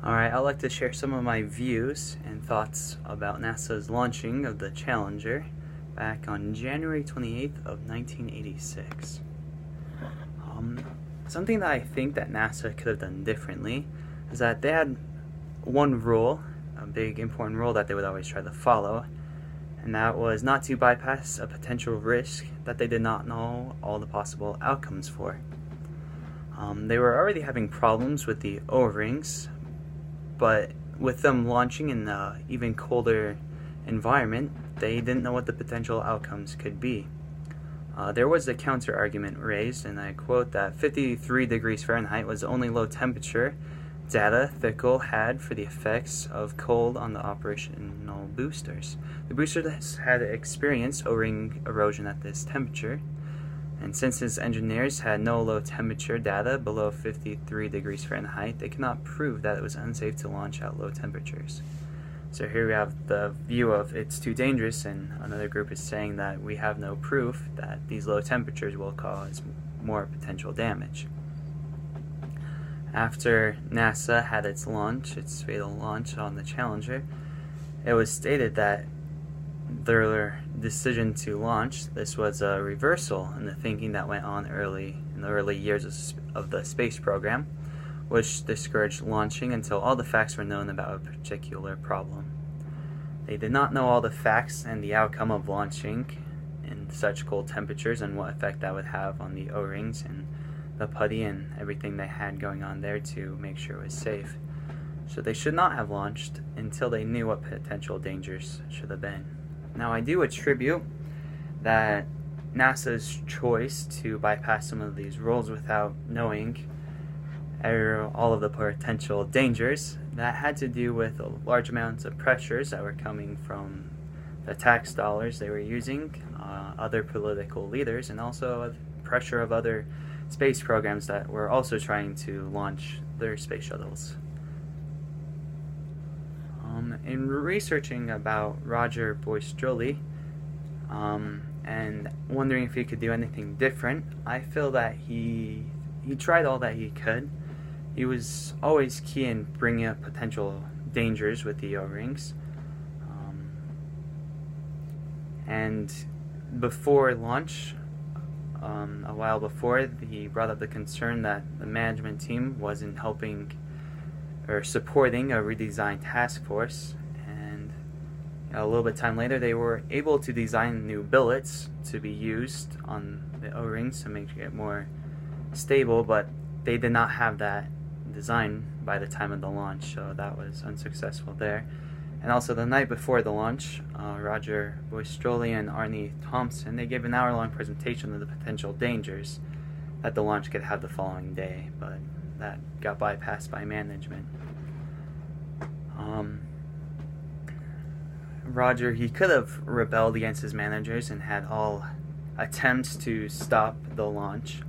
Alright, I'd like to share some of my views and thoughts about NASA's launching of the Challenger back on January 28th of 1986. Something that I think that NASA could have done differently is that they had one rule, a big important rule that they would always try to follow, and that was not to bypass a potential risk that they did not know all the possible outcomes for. They were already having problems with the O-rings, but with them launching in an even colder environment, they didn't know what the potential outcomes could be. There was a counter-argument raised, and I quote, that 53 degrees Fahrenheit was the only low temperature data Thickle had for the effects of cold on the operational boosters. The boosters had experienced O-ring erosion at this temperature, and since his engineers had no low temperature data below 53 degrees Fahrenheit, they could not prove that it was unsafe to launch at low temperatures. So here we have the view of it's too dangerous, and another group is saying that we have no proof that these low temperatures will cause more potential damage. After NASA had its fatal launch on the Challenger, it was stated that their decision to launch, this was a reversal in the thinking that went on in the early years of the space program, which discouraged launching until all the facts were known about a particular problem. They did not know all the facts and the outcome of launching in such cold temperatures and what effect that would have on the O-rings and the putty and everything they had going on there to make sure it was safe. So they should not have launched until they knew what potential dangers should have been. Now, I do attribute that NASA's choice to bypass some of these rules without knowing all of the potential dangers, that had to do with large amounts of pressures that were coming from the tax dollars they were using, other political leaders, and also pressure of other space programs that were also trying to launch their space shuttles. In researching about Roger Boystroli and wondering if he could do anything different, I feel that he tried all that he could. He was always key in bringing up potential dangers with the O-rings. And before launch, a while before, he brought up the concern that the management team wasn't helping or supporting a redesigned task force, and a little bit of time later they were able to design new billets to be used on the O-rings to make it more stable, but they did not have that design by the time of the launch, so that was unsuccessful there. And also the night before the launch, Roger Boystroli and Arnie Thompson, they gave an hour-long presentation of the potential dangers that the launch could have the following day, but that got bypassed by management. Roger, he could have rebelled against his managers and had all attempts to stop the launch,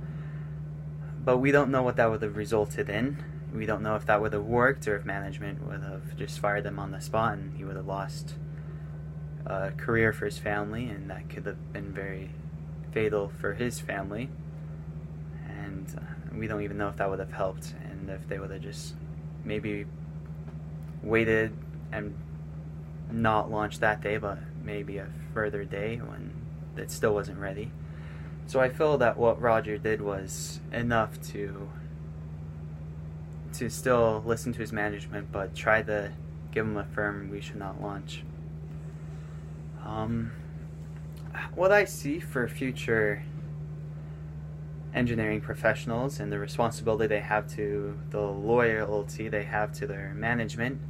but we don't know what that would have resulted in. We don't know if that would have worked or if management would have just fired him on the spot and he would have lost a career for his family, and that could have been very fatal for his family. And we don't even know if that would have helped, and if they would have just maybe waited and not launched that day, but maybe a further day when it still wasn't ready. So I feel that what Roger did was enough to still listen to his management, but try to give him a firm we should not launch. What I see for future engineering professionals and the responsibility they have to, the loyalty they have to their management,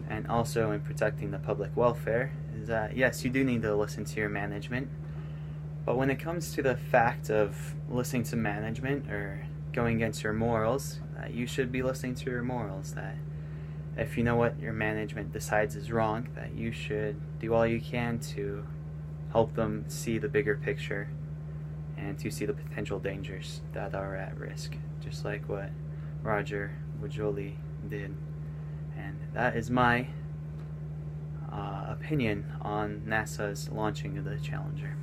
and also in protecting the public welfare, is that yes, you do need to listen to your management, but when it comes to the fact of listening to management or going against your morals, that you should be listening to your morals, that if you know what your management decides is wrong, that you should do all you can to help them see the bigger picture and to see the potential dangers that are at risk, just like what Roger Boystroli did. And that is my opinion on NASA's launching of the Challenger.